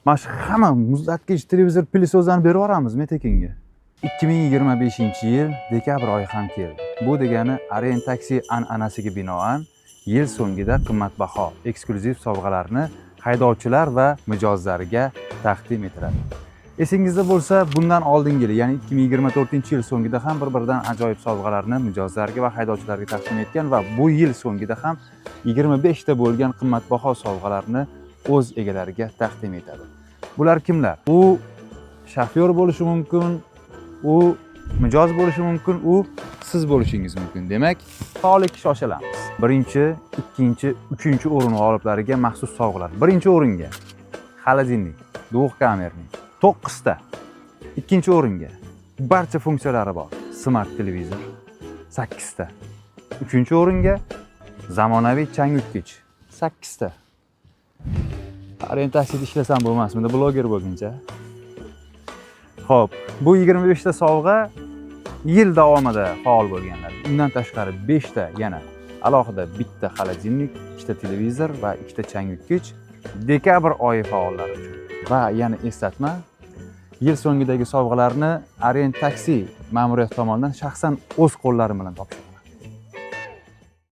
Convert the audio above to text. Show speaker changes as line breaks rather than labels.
Mana shu hamma muzlatkich, televizor, pilsozlarni berib yuboramizmi tekinga? 2025-yil dekabr oyi ham keldi. Bu degani Orient Taxi an'anasiga binoan yil so'ngida qimmatbaho eksklyuziv sovg'alarni haydovchilar va mijozlarga taqdim etiladi. Esingizda bo'lsa, bundan oldingi yil, ya'ni 2024-yil so'ngida ham bir-biridan ajoyib sovg'alarni mijozlarga va haydovchilarga taqdim etgan va bu yil so'ngida ham 25 ta bo'lgan qimmatbaho sovg'alarni o'z egalariga taqdim etadi. Bular kimlar? U shofyor bo'lishi mumkin, u mijoz bo'lishi mumkin, u siz bo'lishingiz mumkin. Demak, faollikka shoshilamiz. Birinchi, ikkinchi, uchinchi o'rin g'oliblariga maxsus sovg'alar. Birinchi o'ringa xolodilnik, двухкамерный 9 ta. Ikkinchi o'ringa barcha funksiyalari bor smart televizor 8 ta. Uchinchi o'ringa zamonaviy changyutgich 8 ta. Orient Taxida ishlasam bo'lmasmidi, bloger bo'lguncha. Xo'p, bu 25 ta sovg'a yil davomida faol bo'lganlar. Undan tashqari 5 ta yana alohida bitta xolodilnik, 2 ta televizor va 2 ta changyutgich dekabr oyi faollari uchun. Va yana eslatma, yil so'ngidagi sovg'alarni Orient Taxi ma'muriyati tomonidan shaxsan o'z qo'llarim bilan topshirdim.